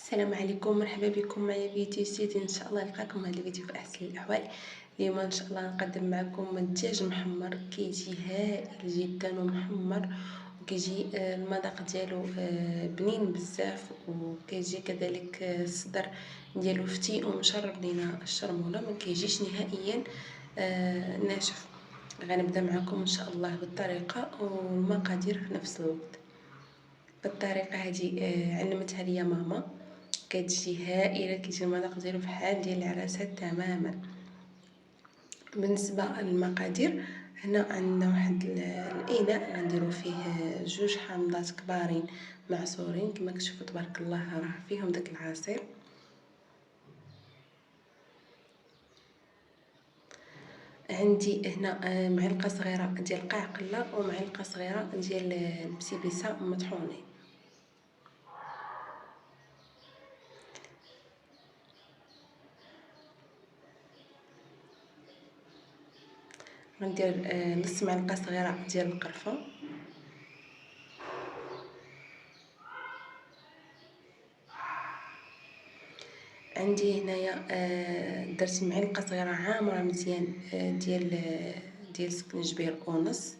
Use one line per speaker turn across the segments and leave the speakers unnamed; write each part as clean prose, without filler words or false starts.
السلام عليكم، مرحبا بكم معايا فيديو جديد. ان شاء الله نلقاكم هذا الفيديو في احسن الاحوال. اليوم ان شاء الله نقدم معكم الدجاج محمر، كيجي هائل جدا ومحمر، وكيجي المذاق ديالو بنين بزاف، وكيجي كذلك الصدر ديالو فتي ومشرب لينا الشرموله، ما كيجيش نهائيا ناشف. غنبدا معكم ان شاء الله بالطريقه والمقادير في نفس الوقت. بالطريقه هذه علمتها ليا ماما، كتجي هائله، كيجي المذاق ديالو بحال ديال العراسات تماما. بالنسبه للمقادير، هنا عندنا واحد الاناء غنديروا فيه جوج حامضات كبارين معصورين، كما كتشوفوا تبارك الله راه فيهم داك العصير. عندي هنا معلقه صغيره ديال القعقله ومعلقه صغيره ديال البسبيسه مطحونين. غندير نص معلقه صغيره ديال القرفه، عندي هنايا درت معلقه صغيره عامره مزيان ديال السكنجبير ونص،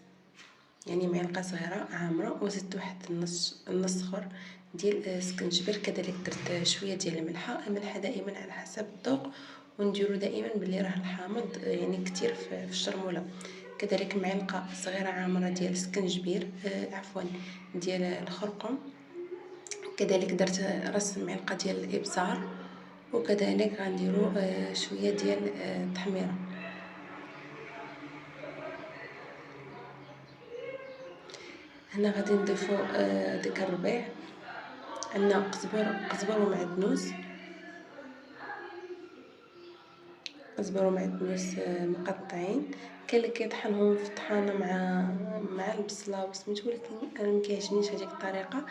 يعني معلقه صغيره عامره، وزدت واحد النص اخر ديال السكنجبير. كذلك درت شويه ديال الملح دائما على حسب الذوق، ونديرو دائما باللي راه الحامض يعني كتير في الشرموله. كذلك معلقه صغيره عامره ديال السكنجبير، عفوا ديال الخرقوم. كذلك درت راس معلقه ديال الابزار، وكذلك غنديروا شويه ديال التحميره. هنا غادي نضيفوا داك الربيع، عندنا قزبر ومعدنوس، مقطعين. كاين اللي كيطحنهم في الطحانه مع البصله وسميتو، ولكن انا ما كيعجبنيش هذيك الطريقه،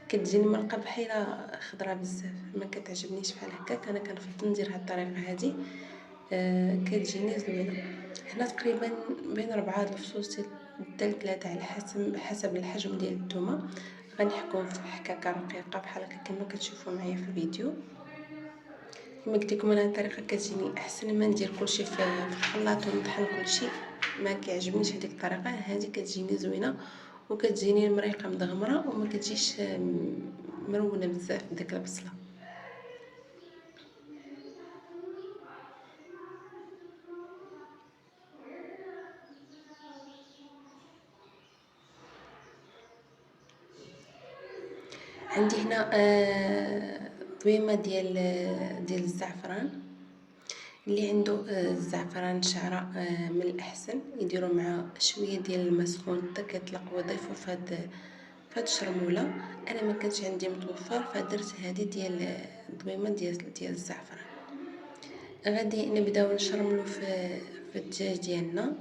كتجيني مرقه بحال خضره بزاف، ما كتعجبنيش بحال هكاك. انا كنفضل ندير هاد الطريقه هذه، كتجيني زوينه. هنا تقريبا بين 4 الفصوص حتى 3 على حسب الحجم ديال الثومه. غنحكم في حكاكه رقيقه بحال هكا كما كتشوفوا معايا في الفيديو. كما قلت لكم انا الطريقه كتجيني احسن ما ندير كلشي في الخلاط ونطحن كلشي، ما كيعجبنيش هذيك الطريقه. هذه كتجيني زوينه وكتجيني المريقه مدغمره، وما كتجيش مرونه بزاف بداك البصله. عندي هنا ضويمه ديال الزعفران. اللي عنده الزعفران شعره من الاحسن يديروا مع شويه ديال الماء سخون حتى كيطلق ويضيفوا في هاد الشرموله. انا ما كانش عندي متوفر، فدرت هذه ديال الضويمه ديال الزعفران. غادي نبداو نشرملو في الدجاج ديالنا.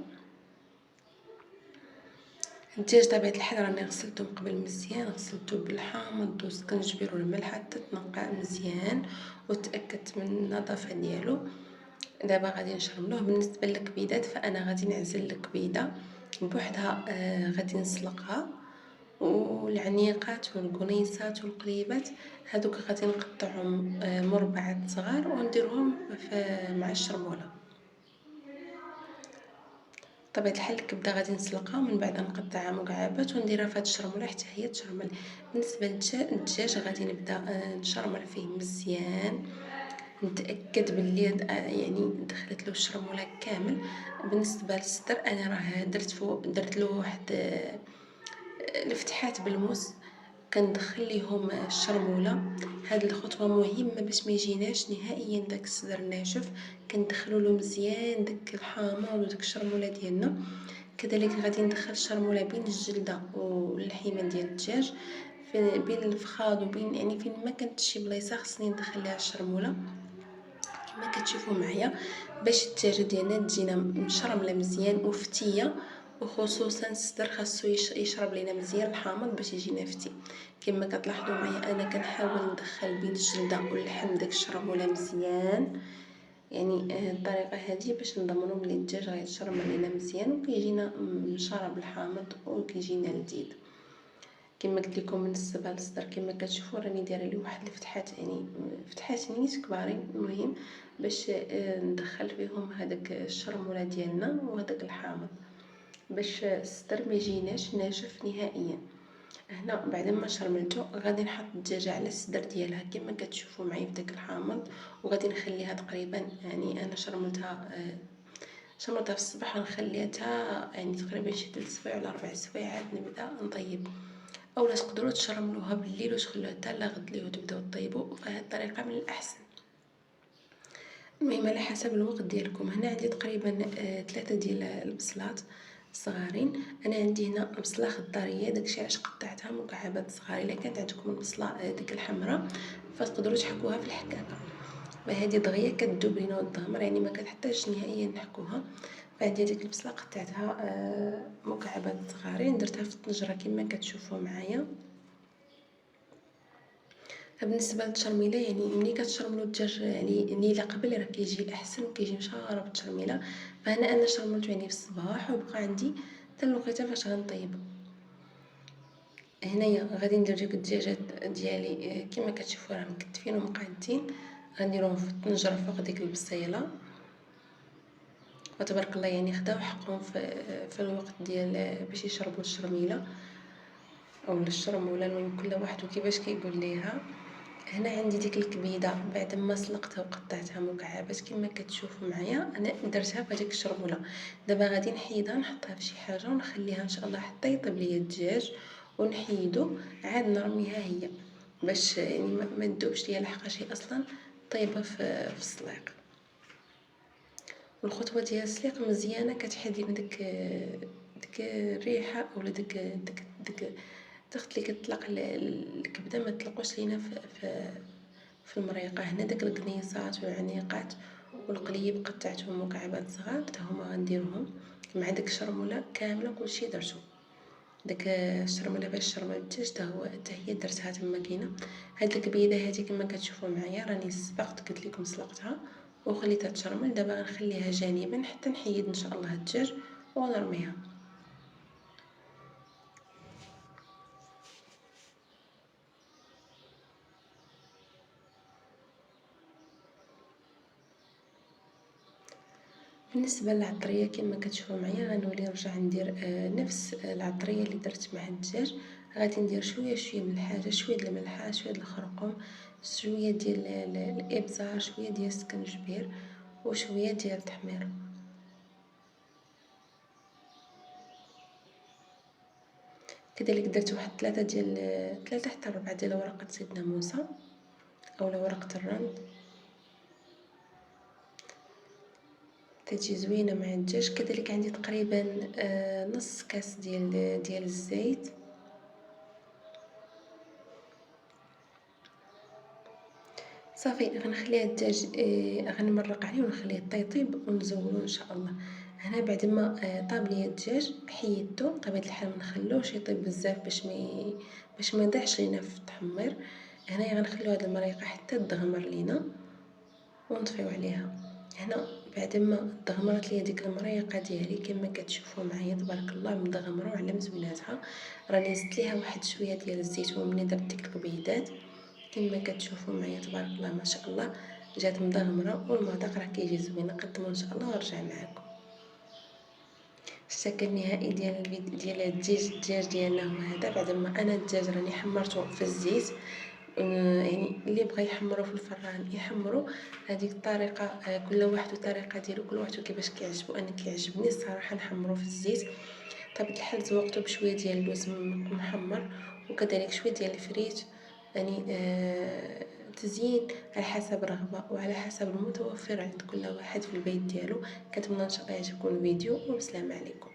الدجاج طبيعه الحال راني غسلته من قبل مزيان، غسلته بالحامض والسكنجبير والملح حتى تنقى مزيان وتاكدت من النظافه ديالو. دابا غادي نشرملوه. بالنسبه للكبيدات فانا غادي نعزل الكبيده بوحدها، غادي نسلقها، والعنيقات والقنيصات والقليبات هذوك غادي نقطعهم مربعات صغار ونديرهم مع الشرموله. طبيعه الحال الكبده غادي نسلقها ومن بعد نقطعها مكعبات ونديرها في هذه الشرموله حتى هي تشرمل. بالنسبه للدجاج غادي نبدا نشرمل فيه مزيان، نتاكد باللي يعني دخلت له الشرموله كامل. بالنسبه للصدر انا راه درت له واحد الفتحات بالموس، كندخل ليهم الشرموله. هاد الخطوه مهمه باش ما يجيناش نهائيا داك الصدر ناشف، كندخلوا له مزيان داك الحامض وداك الشرموله ديالنا. كذلك غادي ندخل الشرموله بين الجلده واللحيمه ديال الدجاج، بين الفخاذ وبين يعني فين ما كانت شي بلايصه خصني ندخل ليها الشرموله كما كتشوفوا معايا، باش الدجاجه ديالنا تجينا مشرمله مزيان وفتيه. وخصوصا الصدر خاصو يشرب لينا مزيان الحامض باش يجينا فتي. كما كتلاحظوا معايا انا كنحاول ندخل بين الجلده واللحم داك الشرموله مزيان، يعني الطريقه هذه باش نضمنوا بلي الدجاج غيتشرب لينا مزيان وكيجينا مشرب الحامض وكيجينا لذيذ. كما قلت لكم بالنسبه للصدر كما كتشوفوا راني دايره ليه واحد الفتحات، يعني فتحات نيت كبارين، المهم باش ندخل فيهم هذاك الشرموله ديالنا وهذاك الحامض باش الصدر ما يجيناش ناشف نهائيا. هنا بعد ما شرملته غادي نحط الدجاجه على الصدر ديالها كما كتشوفوا معايا في داك الحامض، وغادي نخليها تقريبا، يعني انا شمرتها في الصباح ونخليها يعني تقريبا شي 3 سوايع ولا 4 سوايع عاد نبدا نطيب. اولا تقدروا تشرملوها بالليل وتخلوها حتى لغد لي وتبداو طيبوا، فهاد الطريقه من الاحسن. المهم على حسب الوقت ديالكم. هنا عندي تقريبا 3 ديال البصلات صغارين. انا عندي هنا بصله خضاريه داكشي علاش قطعتها مكعبات صغار. الا كانت عندكم البصله ديك الحمراء فتقدروا تحكوها في الحكاكه، هذه دغيا كتذوب لينا وتضمر، يعني ما كتحتاجش نهائيا نحكوها. فعندي هذيك البصله قطعتها مكعبات صغارين، درتها في الطنجره كما كتشوفوا معايا. بالنسبه للتشرميله، يعني ملي كتشرملوا الدجاج يعني ليله قبل راه كيجي احسن وكيجي مشارب التشرميله. فهنا انا شرملته يعني في الصباح وبقى عندي حتى الوقيته فاش غنطيب. هنايا غادي ندير ديك الدجاجات ديالي كما كتشوفوا راه مكتفين ومقادين، غنديرهم في الطنجره فوق ديك البصيله. وتبارك الله يعني خداو حقهم في الوقت ديال باش يشربوا الشرميله او الشرموله، المهم كل واحد وكيفاش كيقول ليها. هنا عندي ديك الكبيده بعد ما سلقتها وقطعتها مكعبات كما كتشوفوا معايا، انا درتها في هذيك الشرموله. دابا غادي نحيدها نحطها في شي حاجه ونخليها ان شاء الله حتى يطيب ليا الدجاج ونحيدو، عاد نرميها هي باش يعني ما تذوبش ليا لحقاش هي اصلا طيبه في السليق. والخطوه ديال السليق مزيانه كتحيد لنا ديك الريحه اولا ديك الضغط اللي كتطلق الكبده ما تطلقوش لينا في المريقه. هنا داك القنيصات والعنيقات والقليب قطعتهم مكعبات صغار حتى هما غنديرهم مع داك الشرموله كامله كلشي درتو. داك الشرموله باش شرملت حتى هي درتها تما كاينه. هاد الكبيده هادي كما كتشوفوا معايا راني سبقت قلت لكم سلقتها وخليتها تشرمل. دابا غنخليها جانبا حتى نحيد ان شاء الله الدجاج ونرميها. بالنسبه للعطريه كما كتشوفوا معايا غنولي نرجع ندير نفس العطريه اللي درت مع الدجاج. غادي ندير شويه من الحاجه، شويه د الملح، شويه د الخرقوم، شويه ديال الابزار، شويه ديال السكنجبير وشويه ديال التحمير. كذلك درت واحد 3 حتى 4 ديال ورقه سيدنا موسى اولا ورقه الرند، تجي زوينه مع الدجاج. كذلك عندي تقريبا نص كاس ديال الزيت. صافي غنخليها الدجاج غنمرق عليه ونخليه يطيب ونزولو ان شاء الله. هنا بعد ما طاب ليا الدجاج حيدته بطبيعه الحال ما نخلوش يطيب بزاف باش ما يضيعش لينا في التحمير. هنايا غنخليو هاد المريقه حتى تدغمر لينا ونطفيو عليها. هنا بعد ما دغمرت ليا ديك المريقه ديالي كما كتشوفوا معايا تبارك الله مدغمره على مزويناتها، راني زدت ليها واحد شويه ديال الزيتون ملي درت ديك الكبيدات كما كتشوفوا معايا تبارك الله ما شاء الله جات مدغمره والمذاق راه كيجي زوين. نقدمو ان شاء الله ونرجع معكم. الشكل النهائي ديال الدجاج ديالنا هو هذا. بعد ما انا الدجاج راني حمرته في الزيت، يعني اللي بغى يحمرو في الفران يحمرو. هذيك الطريقه كل واحد والطريقه ديالو، كل واحد وكيفاش كيعجبو. انا كيعجبني الصراحه نحمرو في الزيت. طبيعه الحال زوقته بشويه ديال اللوز محمر وكذلك شويه ديال الفريت، يعني تزيين على حسب الرغبه وعلى حسب المتوفر عند كل واحد في البيت ديالو. كنتمنى ان شاء الله يعجبكم الفيديو والسلام عليكم.